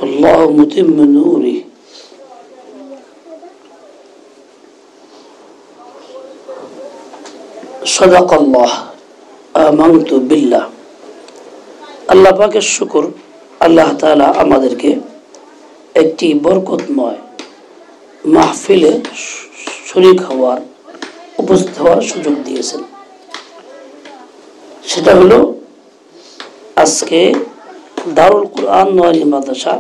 আল্লাহু মুতিম্মু নূরি। সাদাকাল্লাহ, আমানতু বিল্লাহ। আল্লাহ পাকের শুকর, আল্লাহ তাআলা আমাদেরকে একটি বরকতময় মাহফিলে শরীক হওয়ার, উপস্থিত হওয়ার সুযোগ দিয়েছেন। সেটা হলো আজকে দারুল কুরআন নোয়ারি মাদ্রাসা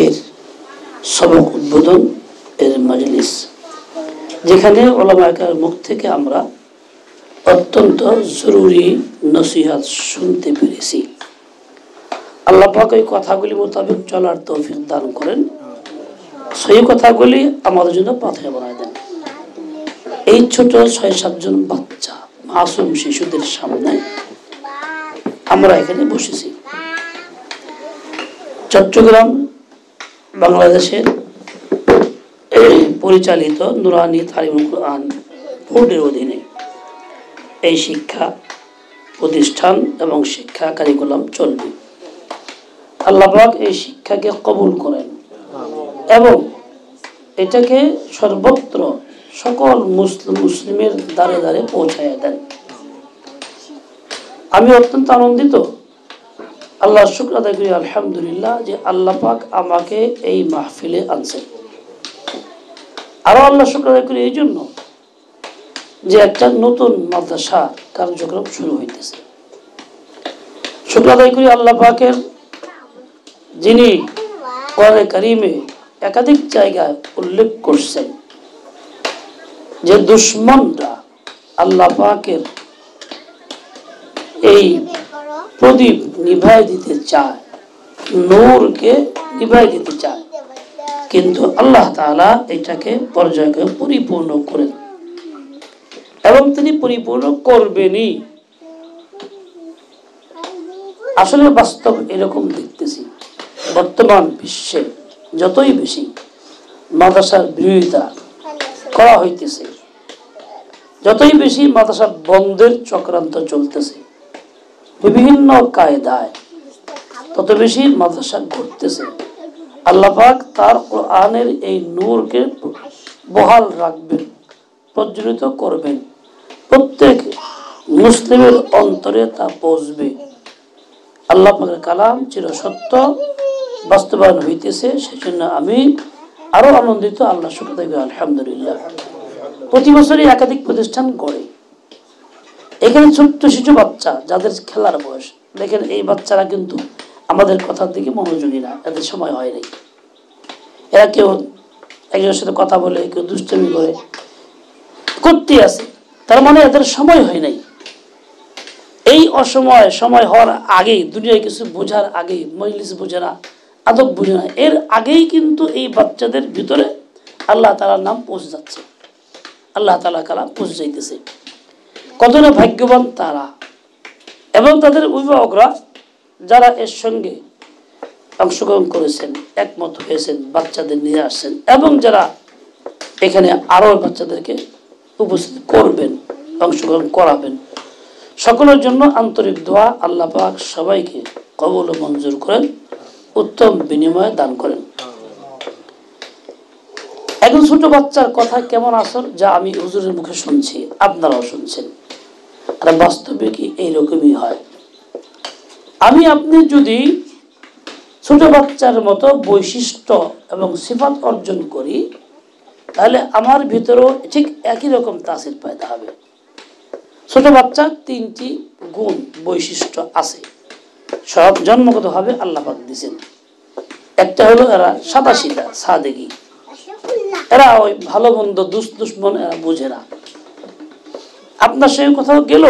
এর সবক উদ্বোধন এর মাজলিস, যেখানে উলামায়ে কেরামের মুখ থেকে আমরা অত্যন্ত জরুরি নসিহত শুনতে পেরেছি। আল্লাহ পাক এই কথাগুলি মোতাবেক চলার তৌফিক দান করেন, সেই কথাগুলি আমাদের জন্য পথে বানায় দেন। এই ছোট ৬-৭ জন বাচ্চা মাসুম শিশুদের সামনে আমরা এখানে বসেছি। চট্টগ্রাম বাংলাদেশের পরিচালিত নুরানি তালিমুল কুরআন বোর্ডের অধীনে এই শিক্ষা প্রতিষ্ঠান এবং শিক্ষা কারিকুলাম চলবে। আল্লাহ পাক এই শিক্ষাকে কবুল করেন এবং এটাকে সর্বত্র সকল মুসলিমের দ্বারে দ্বারে পৌঁছায় দেন। আমি অত্যন্ত আনন্দিত, আল্লাহর শুকর আদায় করি আলহামদুলিল্লাহ যে আল্লাহ পাক আমাকে এই মাহফিলে আনছেন। আরো আল্লাহ শুকর আদায় করি এই জন্য যে একটা নতুন মাদ্রাসা কার্যক্রম শুরু হইতেছে। শুকর আদায় করি আল্লাহ পাকের, যিনি কোরআনে কারীমে একাধিক জায়গায় উল্লেখ করছেন যে দুশমনরা আল্লাহ পাকের এই প্রদীপ নিভাই দিতে চায়, নূরকে নিভাই দিতে চায়, কিন্তু আল্লাহ তাআলা এটাকে পর্যায়ক্রমে পরিপূর্ণ করেন এবং তিনি পরিপূর্ণ করবেনই। আসলে বাস্তব এরকম দেখতেছি, বর্তমান বিশ্বে যতই বেশি মাদ্রাসার বিরোধিতা করা হইতেছে, যতই বেশি মাদ্রাসা বন্ধের চক্রান্ত চলতেছে বিভিন্ন কায়দায়, তত বেশি মাদ্রাসা ঘটতেছে। আল্লাহ পাক তার কোরআনের এই নূরকে বহাল রাখবেন, প্রজ্বলিত করবেন, প্রত্যেক মুসলিমের অন্তরে তা পৌঁছবে। আল্লাহ পাকের কালাম চিরসত্য বাস্তবায়ন হইতেছে, সেজন্য আমি আরো আনন্দিত। আল্লাহ শুকর আদায় করি আলহামদুলিল্লাহ। প্রতি বছরই একাধিক প্রতিষ্ঠান গড়ে, এখানে ছোট্ট শিশু বাচ্চা যাদের খেলার বয়স, দেখেন এই বাচ্চারা কিন্তু আমাদের কথার দিকে মনোযোগী না, এদের সময় হয় নাই। এরা কেউ একজনের সাথে কথা বলে, কেউ দুষ্টমি করে, করতে আছে, তার মানে এদের সময় হয় নাই। এই অসময়, সময় হওয়ার আগেই, দুনিয়ায় কিছু বোঝার আগেই, মজলিস বোঝে না, আদব বোঝে না, এর আগেই কিন্তু এই বাচ্চাদের ভিতরে আল্লাহ তাআলার নাম পৌঁছে যাচ্ছে, আল্লাহ তাআলা কালাম পৌঁছে যাইতেছে। কত না ভাগ্যবান তারা এবং তাদের অভিভাবকরা যারা এর সঙ্গে অংশগ্রহণ করেছেন, একমত হয়েছেন, বাচ্চাদের নিয়ে আসছেন এবং যারা এখানে আরো বাচ্চাদেরকে উপস্থিত করবেন, অংশগ্রহণ করাবেন। সকলের জন্য আন্তরিক দোয়া, আল্লাহ পাক সবাইকে কবুল ও মঞ্জুর করেন, উত্তম বিনিময় দান করেন। একজন ছোট বাচ্চার কথা কেমন আসর, যা আমি হুজুরের মুখে শুনছি, আপনারাও শুনছেন, আর বাস্তবে কি এইরকমই হয়? আমি আপনি যদি ছোট বাচ্চার মতো বৈশিষ্ট্য এবং সিফাত অর্জন করি, তাহলে আমার ভিতরেও ঠিক একই রকম তাসির পয়দা হবে। ছোট বাচ্চার 3টি গুণ বৈশিষ্ট্য আছে, সব জন্মগতভাবে আল্লাহ পাক দিয়েছেন। একটা হলো এরা সাদাসিধা, সাদেগী, এরা ওই ভালো মন্দ দুশ্মন এরা বুঝে না। আপনার সঙ্গে কোথাও গেল,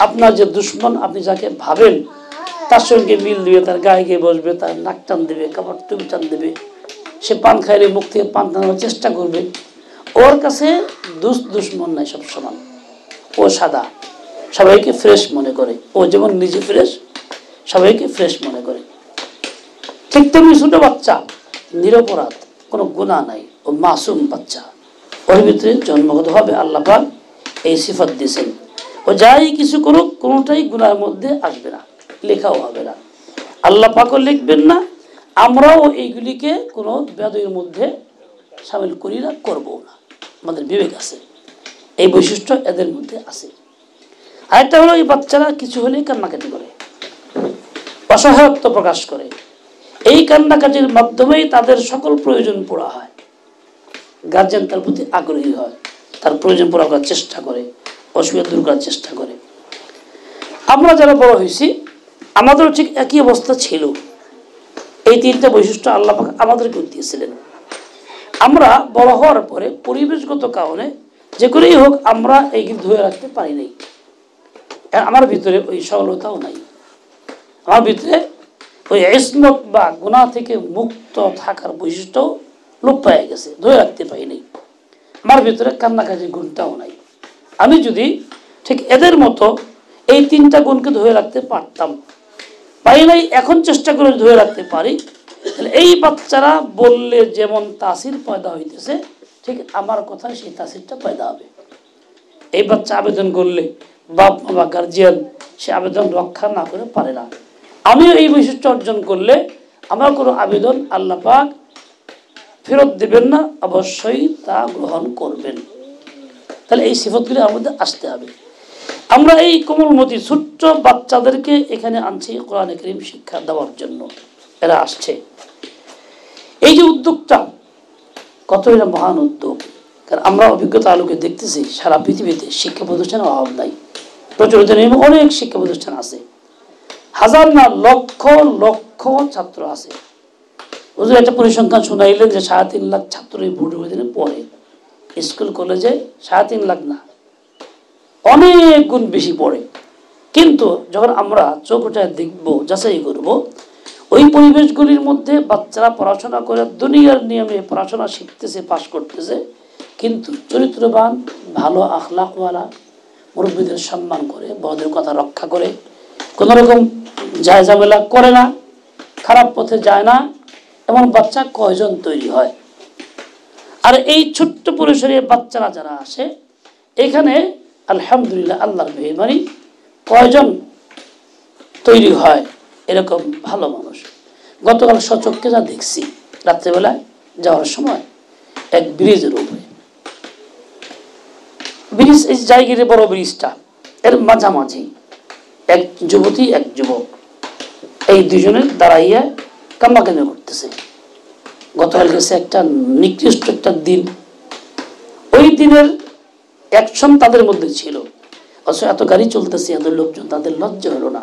আপনার যে দুশ্মন আপনি যাকে ভাবেন তার সঙ্গে মিল দিবে, তার গায়ে গিয়ে বসবে, তার নাক টান দেবে, কাপড় টুপি টান দেবে, সে পান খাইলে মুখ থেকে পান টানার চেষ্টা করবে। ওর কাছে দুশ্মন নাই, সব সমান। ও সাদা, সবাইকে ফ্রেশ মনে করে, ও যেমন নিজে ফ্রেশ সবাইকে ফ্রেশ মনে করে। ঠিক তেমনি ছোট বাচ্চা নিরপরাধ, কোনো গুনাহ নাই, ও মাসুম বাচ্চা, ওর ভিতরে জন্মগতভাবে আল্লাহ পাক এই সিফাত দিয়েছেন। ও যাই কিছু করুক কোনোটাই গুনাহের মধ্যে আসবে না, লেখাও হবে না, আল্লাহ পাকও লিখবেন না, আমরাও এইগুলিকে কোনো বেদয়ের মধ্যে সামিল করি না, করবো না। আমাদের বিবেক আছে, এই বৈশিষ্ট্য এদের মধ্যে আছে। আরেকটা হলো এই বাচ্চারা কিছু হলেই কান্নাকাটি করে, অসহায়ত্ব প্রকাশ করে। এই কান্নাকাটির মাধ্যমেই তাদের সকল প্রয়োজন পুরা হয়। গার্জিয়ান তার প্রতি আগ্রহী হয়, তার প্রয়োজন পুরা করার চেষ্টা করে, অসুবিধা দূর করার চেষ্টা করে। আমরা যারা বড় হয়েছি আমাদেরও ঠিক একই অবস্থা ছিল। এই তিনটা বৈশিষ্ট্য আল্লাহ পাক আমাদেরকে দিয়েছিলেন। আমরা বড় হওয়ার পরে পরিবেশগত কারণে যে করেই হোক আমরা এইগুলি ধরে রাখতে পারি নাই। আমার ভিতরে ওই সরলতাও নাই, আমার ভিতরে ওই ইসমত বা গুনাহ থেকে মুক্ত থাকার বৈশিষ্ট্য লোপ পেয়ে গেছে, ধরে রাখতে পারি নাই। আমার ভিতরে কান্নাকাটির গুণটাও নাই। আমি যদি ঠিক এদের মতো এই তিনটা গুণকে ধরে রাখতে পারতাম, পারি নাই, এখন চেষ্টা করে ধরে রাখতে পারি, তাহলে এই বাচ্চারা বললে যেমন তাসির পয়দা হইতেছে, ঠিক আমার কথায় সেই তাসিরটা পয়দা হবে। এই বাচ্চা আবেদন করলে বাপ মা বা গার্জিয়ান সে আবেদন রক্ষা না করে পারে না। আমিও এই বৈশিষ্ট্য অর্জন করলে আমার কোনো আবেদন আল্লাহ পাক ফেরত দেবেন না, অবশ্যই তা গ্রহণ করবেন। তাহলে এই সিফতগুলি আমার মধ্যে আসতে হবে। আমরা এই কোমলমতি ছোট্ট বাচ্চাদেরকে এখানে আনছি কোরআনে কারীম শিক্ষা দেওয়ার জন্য। এরা আসছে, এই যে উদ্যোগটা কত এটা মহান উদ্যোগ। কারণ আমরা অভিজ্ঞতা আলোকে দেখতেছি সারা পৃথিবীতে শিক্ষা প্রতিষ্ঠানের অভাব নাই, প্রচলিত নিয়মে অনেক শিক্ষা প্রতিষ্ঠান আছে, হাজার না লক্ষ লক্ষ ছাত্র আছে। হুজুর একটা পরিসংখ্যান শুনাইলেন যে 3.5 লাখ ছাত্র এই বোর্ডের অধীনে পড়ে। স্কুল কলেজে 3.5 লাখ না, অনেক গুণ বেশি পড়ে। কিন্তু যখন আমরা চৌকটায় দেখবো, যাচাই করব, ওই পরিবেশগুলির মধ্যে বাচ্চারা পড়াশোনা করে দুনিয়ার নিয়মে পড়াশোনা শিখতেছে, পাশ করতেছে, কিন্তু চরিত্রবান, ভালো আখলাকওয়ালা, মুরব্বীদের সম্মান করে, বড়দের কথা রক্ষা করে, কোনো রকম ঝামেলা করে না, খারাপ পথে যায় না, এমন বাচ্চা কয়জন তৈরি হয়? আর এই ছোট্ট পরিসরে বাচ্চারা যারা আসে এখানে আলহামদুলিল্লাহ আল্লাহর মেহেরবানি কয়জন তৈরি হয় এরকম ভালো মানুষ। গতকাল সচক্ষে যা দেখছি, রাত্রেবেলায় যাওয়ার সময় এক ব্রিজের উপরে, ব্রিজ এই জায়গায় বড় ব্রিজটা, এর মাঝামাঝি এক যুবতী এক যুবক, এই দুজনে দাঁড়াইয়া কান্নাকানি করতেছে। গতকাল গেছে একটা নিকৃষ্ট একটা দিন, ওই দিনের অ্যাকশন তাদের মধ্যে ছিল, অথচ এত গাড়ি চলতেছে, এত লোকজন, তাদের লজ্জা হলো না।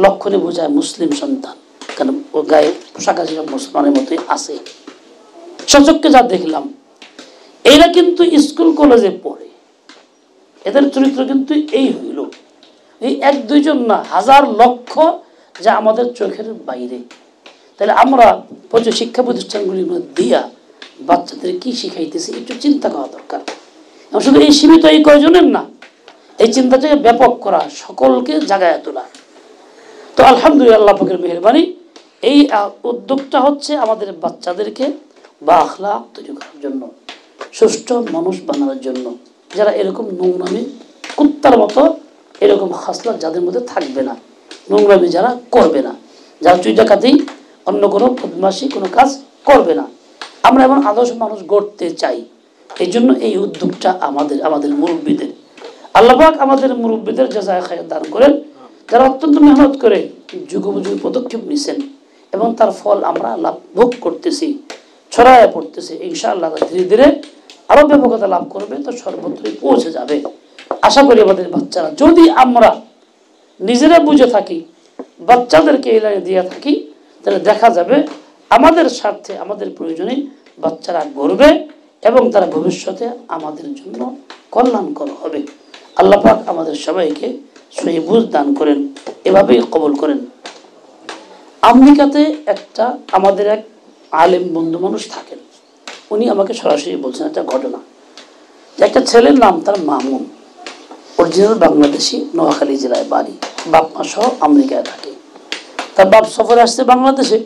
লক্ষণে বোঝায় মুসলিম সন্তান, কারণ ও গায়ে পোশাক আশাক মুসলমানের মতোই আছে। সচক্ষে যা দেখলাম, এরা কিন্তু স্কুল কলেজে পড়ে, এদের চরিত্র কিন্তু এই হইল। এই 1-2 জন না, হাজার লক্ষ, যা আমাদের চোখের বাইরে। তাহলে আমরা শিক্ষা প্রতিষ্ঠানগুলির মধ্যে দিয়া বাচ্চাদের কি শিখাইতেছি একটু চিন্তা করা দরকার। শুধু এই সীমিত এই কয়জনের না, এই চিন্তাটাকে ব্যাপক করা, সকলকে জাগায় তোলা। তো আলহামদুলিল্লাহ আল্লাহ পাকের মেহেরবানি, এই উদ্যোগটা হচ্ছে আমাদের বাচ্চাদেরকে বা আখলাক তৈরি করার জন্য, সুষ্ঠু মানুষ বানানোর জন্য, যারা এরকম নোংরামি কুত্তার মতো এরকম খাসলাত যাদের মধ্যে থাকবে না, নোংরামি যারা করবে না, যারা চুরি ডাকাতি অন্য কোনো বদমাশি কোনো কাজ করবে না, আমরা এমন আদর্শ মানুষ গড়তে চাই। এই জন্য এই উদ্যোগটা আমাদের মুরব্বীদের, আল্লাহ পাক আমাদের মুরব্বীদের জাযায়ে খায়র দান করেন, যারা অত্যন্ত মেহনত করে যুগোপযোগী পদক্ষেপ নিছেন এবং তার ফল আমরা লাভ ভোগ করতেছি, ছড়ায় পড়তেছে। ইনশাআল্লাহ ধীরে ধীরে আরো ব্যাপকতা লাভ করবে, তো সর্বত্রই পৌঁছে যাবে। আশা করি আমাদের বাচ্চারা, যদি আমরা নিজেরা বুঝে থাকি, বাচ্চাদেরকে এই লাইনে দিয়ে থাকি, তাহলে দেখা যাবে আমাদের স্বার্থে, আমাদের প্রয়োজনে বাচ্চারা গড়বে এবং তারা ভবিষ্যতে আমাদের জন্য কল্যাণকর হবে। আল্লাহ পাক আমাদের সবাইকে সহি বুঝ দান করেন, এভাবেই কবুল করেন। আমেরিকাতে আমাদের এক আলেম বন্ধু মানুষ থাকেন, উনি আমাকে সরাসরি বলছেন একটা ঘটনা, যে একটা ছেলের নাম তার মামুন, অরিজিনাল বাংলাদেশি, নোয়াখালী জেলায় বাড়ি, বাপ মা সহ আমেরিকায় থাকে। তার বাপ সফরে আসছে বাংলাদেশে,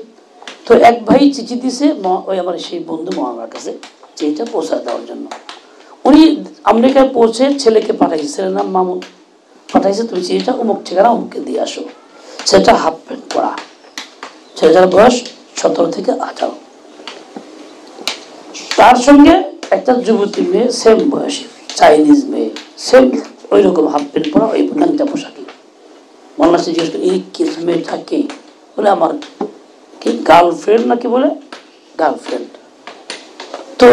তো এক ভাই চিঠি দিছে ওই আমার সেই বন্ধু মহামার কাছে চিঠিটা পৌঁছায় দেওয়ার জন্য। উনি আমেরিকায় পৌঁছে ছেলেকে পাঠাইছে, ছেলের নাম মামুন, পাঠাইছে তুমি চিঠিটা অমুক ঠিকানা অমুককে দিয়ে আসো। ছেলেটা হাফ প্যান্ট পরা, ছেলেটার বয়স 17 থেকে 18। তার সঙ্গে একটা যুবতী মেয়ে, সেম বয়সী, চাইনিজ মেয়ে, সেম ওই রকম হাফ প্যান্ট পরা, ওই ন্যাংটা পোশাকে। মনে হচ্ছে জিজ্ঞেস করি, এই কি মেয়েটা কে? বলে আমার কি গার্লফ্রেন্ড নাকি? বলে গার্লফ্রেন্ড। তো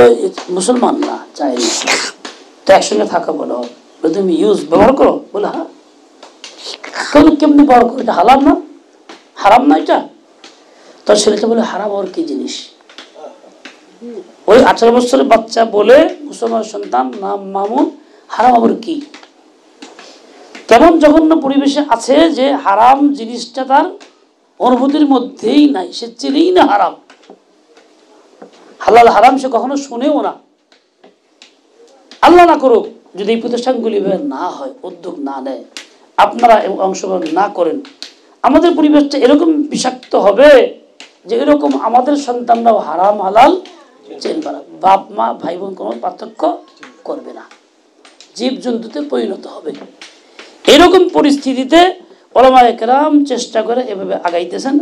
মুসলমান না, চাইনিজ। তো একসঙ্গে থাকা বলো, তুমি ইউজ ব্যবহার করো? বলে হ্যাঁ। কেমনি ব্যবহার করো? এটা হালাল না, হারাম না এটা? তো ছেলেটা বলে হারাম আর কি জিনিস? ওই 18 বছরের বাচ্চা বলে, মুসলমান সন্তান, নাম মামুন, হারাম আবার কি? কেমন জঘন্য পরিবেশে আছে যে হারাম জিনিসটা তার অনুভূতির মধ্যেই নাই, সে চিনেই না হারাম। হালাল হারাম সে কখনো শুনেও না। আল্লাহ না করুক যদি এই প্রতিষ্ঠানগুলি না হয়, উদ্যোগ না নেয়, আপনারা অংশগ্রহণ না করেন, আমাদের পরিবেশটা এরকম বিষাক্ত হবে যে এরকম আমাদের সন্তানরাও হারাম হালাল চিনবে না। বাপ মা ভাই বোন কোনো পার্থক্য করবে না, জীবজন্তুতে পরিণত হবে। এরকম পরিস্থিতিতে ওলামায়ে কেরাম চেষ্টা করে এভাবে আগাইতেছেন।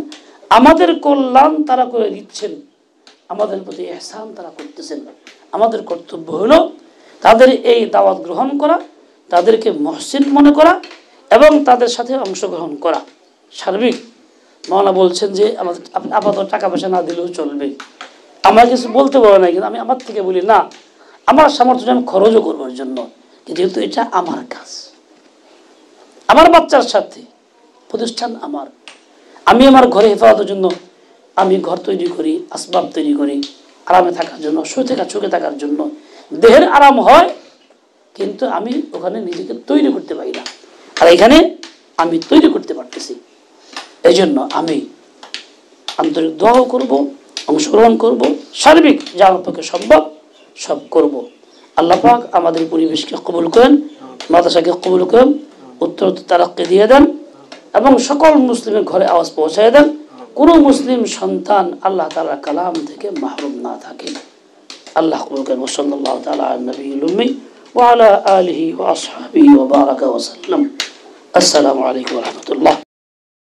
আমাদের কল্যাণ তারা করে দিচ্ছেন, আমাদের প্রতি ইহসান তারা করতেছেন। আমাদের কর্তব্য হলো তাদের এই দাওয়াত গ্রহণ করা, তাদেরকে মহসিন মনে করা এবং তাদের সাথে অংশগ্রহণ করা। সার্বিক মাওলানা বলছেন যে আমাদের আপাতত টাকা পয়সা না দিলেও চলবে, আমার কিছু বলতে বলে নাই, কিন্তু আমি আমার থেকে বলি না, আমার সামর্থ্য আমি খরচও করবার জন্য, যেহেতু এটা আমার কাজ, আমার বাচ্চার সাথে প্রতিষ্ঠান আমার। আমি আমার ঘরে হেফাজতের জন্য আমি ঘর তৈরি করি, আসবাব তৈরি করি, আরামে থাকার জন্য, সুখে থাকার জন্য। দেহের আরাম হয়, কিন্তু আমি ওখানে নিজেকে তৈরি করতে পারি না। আর এখানে আমি তৈরি করতে পারতেছি। এই জন্য আমি আন্তরিক দোয়াও করব, অংশগ্রহণ করব, সার্বিক যা আমার পক্ষে সম্ভব সব করব। আল্লাহ পাক আমাদের পরিবেশকে কবুল করেন, মাদ্রাসাকে কবুল করেন, উত্তর তারাক্কি দিয়ে দেন এবং সকল মুসলিমের ঘরে আওয়াজ পৌঁছায় দেন। কোনো মুসলিম সন্তান আল্লাহ তাআলার কালাম থেকে মাহরুম না থাকে। আল্লাহ কবুল করেন। সাল্লাল্লাহু তাআলা আলা নবিয়্যিল উম্মি ওয়া আলা আলিহি ওয়া আসহাবিহি ওয়া বারাকা ওয়া সাল্লাম। আসসালামু আলাইকুম ওয়া রাহমাতুল্লাহ।